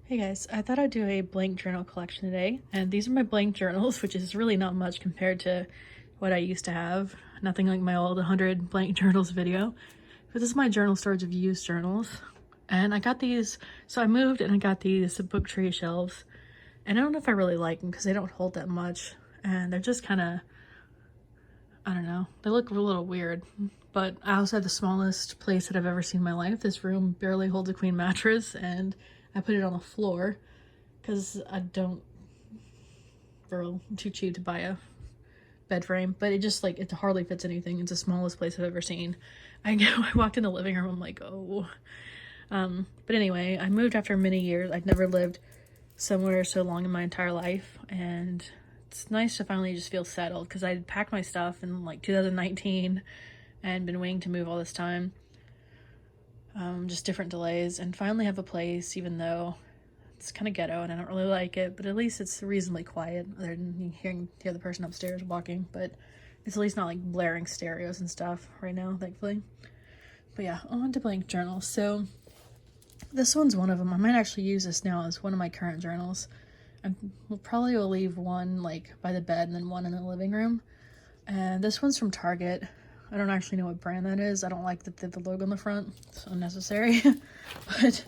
Hey guys, I thought I'd do a blank journal collection today, and these are my blank journals, which is really not much compared to what I used to have. Nothing like my old 100 blank journals video, but this is my journal storage of used journals. And I got these, so I moved and I got these book tray shelves, and I don't know if I really like them because they don't hold that much, and they're just kind of, I don't know, they look a little weird. But I also have the smallest place that I've ever seen in my life. This room barely holds a queen mattress, and I put it on the floor because I'm too cheap to buy a bed frame, but it hardly fits anything. It's the smallest place I've ever seen. I walked in the living room, I'm like, oh. But anyway, I moved after many years. I'd never lived somewhere so long in my entire life, and it's nice to finally just feel settled because I'd packed my stuff in like 2019 and been waiting to move all this time. Just different delays, and finally have a place, even though it's kind of ghetto and I don't really like it, but at least it's reasonably quiet other than hearing the other person upstairs walking. But it's at least not like blaring stereos and stuff right now, thankfully. But yeah, on to blank journals. So this one's one of them. I might actually use this now as one of my current journals. We'll probably leave one like by the bed and then one in the living room. And this one's from Target. I don't actually know what brand that is. I don't like the logo on the front. It's unnecessary. But,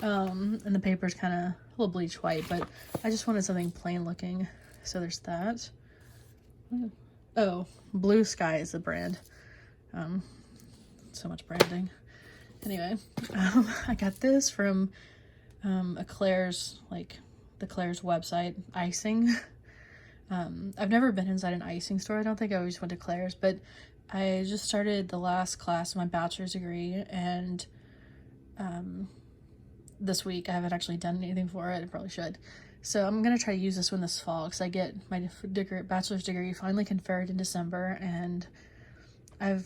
and the paper's kind of a little bleach white, but I just wanted something plain looking. So there's that. Oh, Blue Sky is the brand. So much branding. Anyway, I got this from the Claire's website, Icing. I've never been inside an icing store. I don't think. I always went to Claire's, but I just started the last class of my bachelor's degree, and this week I haven't actually done anything for it. I probably should. So I'm going to try to use this one this fall because I get my bachelor's degree finally conferred in December, and I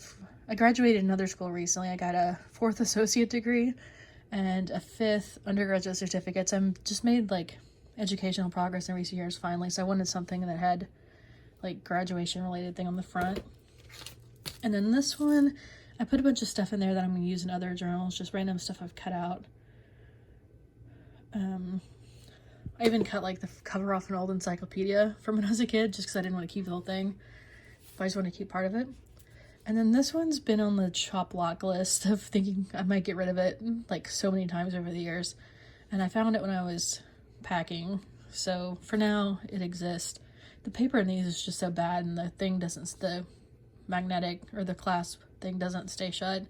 graduated another school recently. I got a 4th associate degree and a 5th undergraduate certificate. So I'm just made like educational progress in recent years finally. So I wanted something that had like graduation related thing on the front. And then this one, I put a bunch of stuff in there that I'm going to use in other journals, just random stuff I've cut out. I even cut like the cover off an old encyclopedia from when I was a kid, just because I didn't want to keep the whole thing. But I just want to keep part of it. And then this one's been on the chop block list of thinking I might get rid of it like so many times over the years. And I found it when I was packing. So for now, it exists. The paper in these is just so bad, and the magnetic or the clasp thing doesn't stay shut.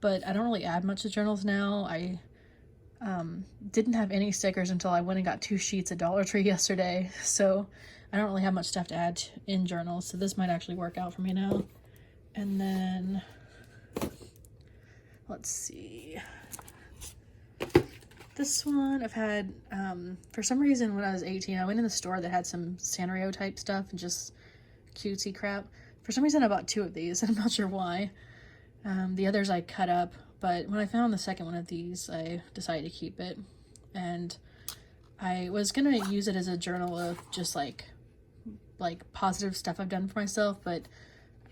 But I don't really add much to journals now. I didn't have any stickers until I went and got 2 sheets at Dollar Tree yesterday, so I don't really have much stuff to add in journals, so this might actually work out for me now. And then let's see, this one I've had for some reason when I was 18 I went in the store that had some Sanrio type stuff and just cutesy crap. For some reason I bought 2 of these, and I'm not sure why. The others I cut up, but when I found the second one of these, I decided to keep it. And I was gonna use it as a journal of just like positive stuff I've done for myself, but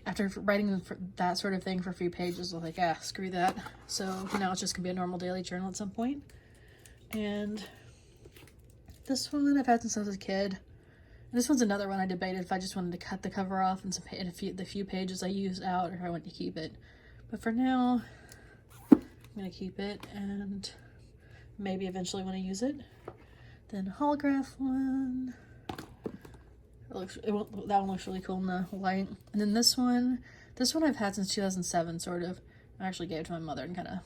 after writing that sort of thing for a few pages, I was like, screw that. So now it's just gonna be a normal daily journal at some point. And this one I've had since I was a kid. And this one's another one I debated if I just wanted to cut the cover off and the few pages I used out, or if I wanted to keep it. But for now, I'm gonna keep it, and maybe eventually when I use it. Then holograph one. That one looks really cool in the light. And then this one I've had since 2007, sort of. I actually gave it to my mother and kind of,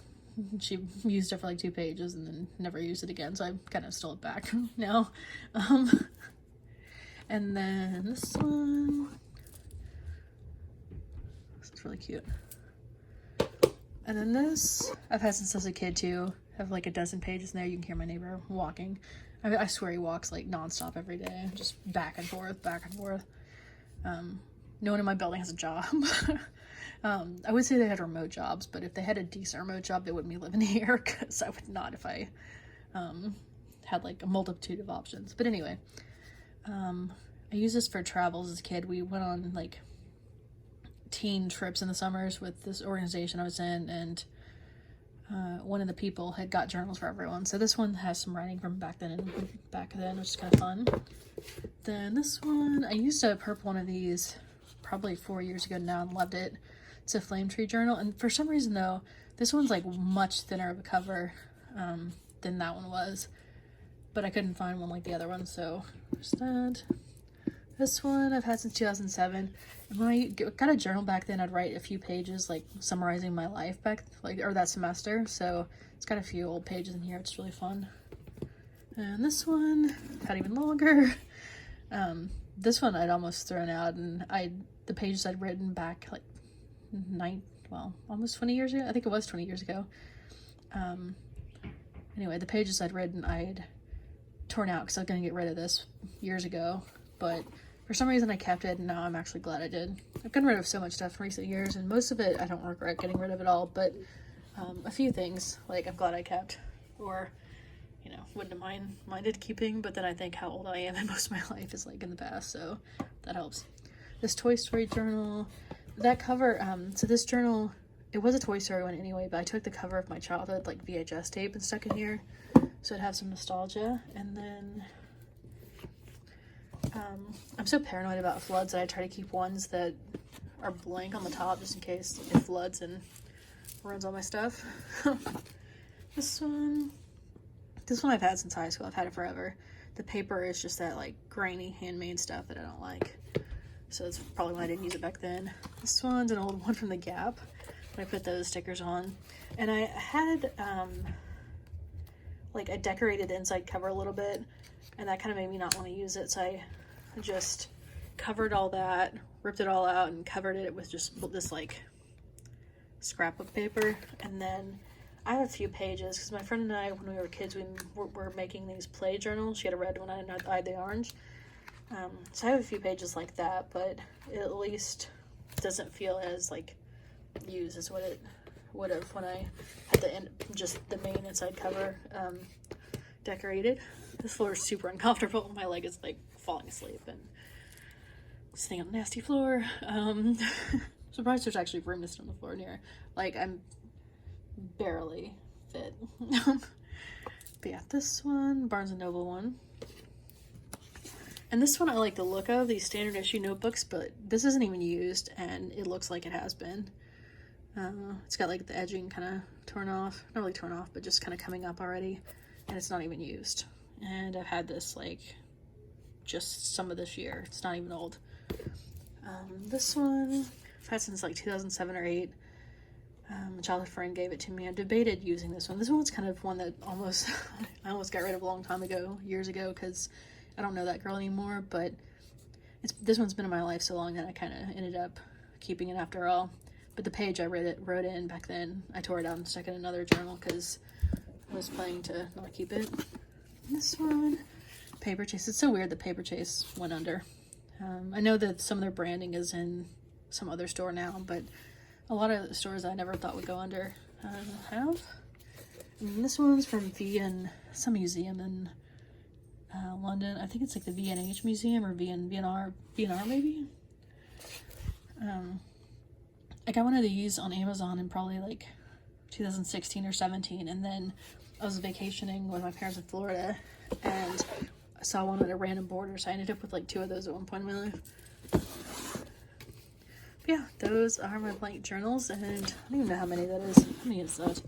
she used it for like 2 pages and then never used it again, so I kind of stole it back now. And then this one, this is really cute. And then this I've had since I was a kid too. I have like a dozen pages in there. You can hear my neighbor walking. I swear he walks like nonstop every day, just back and forth, back and forth. No one in my building has a job. I would say they had remote jobs, but if they had a decent remote job, they wouldn't be living here, because I would not if I had like a multitude of options. But anyway, I used this for travels as a kid. We went on like teen trips in the summers with this organization I was in, and one of the people had got journals for everyone. So this one has some writing from back then, which is kind of fun. Then this one, I used a purple one of these probably 4 years ago now and loved it. It's a Flame Tree journal, and for some reason though, this one's like much thinner of a cover than that one was, but I couldn't find one like the other one, so there's that. This one I've had since 2007, and when I got a journal back then, I'd write a few pages like summarizing my life or that semester, so it's got a few old pages in here. It's really fun. And this one I've had even longer. This one I'd almost thrown out, and the pages I'd written back like almost 20 years ago. I think it was 20 years ago. Anyway, the pages I'd written I'd torn out because I was going to get rid of this years ago, but for some reason I kept it, and now I'm actually glad I did. I've gotten rid of so much stuff in recent years, and most of it I don't regret getting rid of it all, but a few things like I'm glad I kept, or wouldn't have minded keeping, but then I think how old I am and most of my life is like in the past, so that helps. This Toy Story journal, that cover, so this journal, it was a Toy Story one anyway, but I took the cover of my childhood like VHS tape and stuck it here, so it'd have some nostalgia. And then I'm so paranoid about floods that I try to keep ones that are blank on the top just in case it floods and ruins all my stuff. This one I've had since high school. I've had it forever. The paper is just that like grainy handmade stuff that I don't like, so that's probably why I didn't use it back then. This one's an old one from the Gap. I put those stickers on, and I had like I decorated the inside cover a little bit, and that kind of made me not want to use it, so I just covered all that, ripped it all out, and covered it with just this like scrapbook paper. And then I have a few pages because my friend and I, when we were kids, we were making these play journals. She had a red one, I had the orange. So I have a few pages like that, but it at least doesn't feel as like used as what it would have when I had just the main inside cover decorated. This floor is super uncomfortable. My leg is like falling asleep and sitting on a nasty floor. Surprised there's actually room to sit on the floor in here. Like I'm barely fit. But yeah, this one, Barnes & Noble one. And this one I like the look of, these standard issue notebooks, but this isn't even used, and it looks like it has been. It's got like the edging kind of torn off. Not really torn off, but just kind of coming up already, and it's not even used. And I've had this like just some of this year. It's not even old. This one I've had since like 2007 or 8. A childhood friend gave it to me. I debated using this one. This one's kind of one that I almost got rid of a long time ago, years ago, because I don't know that girl anymore, but this one's been in my life so long that I kind of ended up keeping it after all. But the page I wrote in back then, I tore it out and stuck it in another journal because I was planning to not keep it. This one, Paper Chase. It's so weird that Paper Chase went under. I know that some of their branding is in some other store now, but a lot of stores I never thought would go under have. And this one's from some museum in London. I think it's like the V&H Museum or V&R maybe. I got one of these on Amazon in probably like 2016 or 17, and then I was vacationing with my parents in Florida and I saw one at a random border, so I ended up with like 2 of those at one point in my life. But yeah, those are my blank journals, and I don't even know how many that is. How many is that?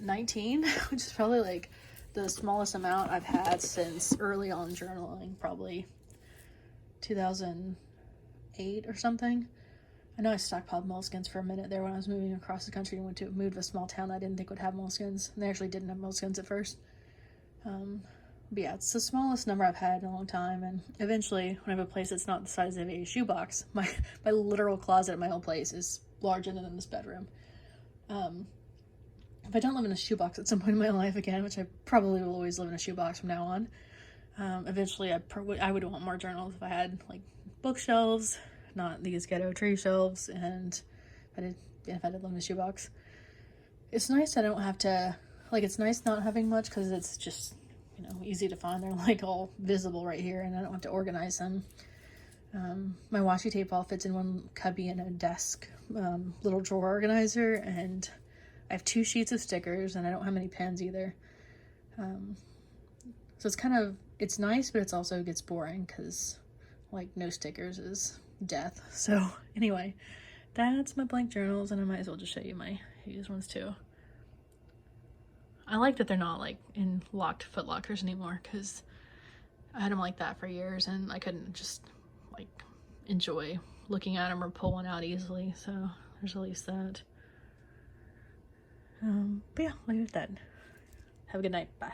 19, which is probably like the smallest amount I've had since early on journaling, probably 2008 or something. I know I stockpiled moleskins for a minute there when I was moving across the country and moved to a small town I didn't think would have moleskins, and they actually didn't have moleskins at first. But yeah, it's the smallest number I've had in a long time, and eventually when I have a place that's not the size of a shoebox, my literal closet at my old place is larger than this bedroom. If I don't live in a shoebox at some point in my life again, which I probably will always live in a shoebox from now on, eventually I would want more journals if I had like bookshelves, not these ghetto tree shelves, and if I did live in a shoebox. It's nice I don't have to, like, it's nice not having much because it's just you know, easy to find. They're like all visible right here, and I don't have to organize them. My washi tape all fits in one cubby in a desk little drawer organizer, and I have 2 sheets of stickers, and I don't have many pens either. So it's kind of, it's nice, but it's also gets boring because like no stickers is death. So anyway, that's my blank journals, and I might as well just show you my used ones too. I like that they're not like in locked foot lockers anymore, because I had them like that for years and I couldn't just like enjoy looking at them or pull one out easily. So there's at least that. But yeah, leave it at that. Have a good night. Bye.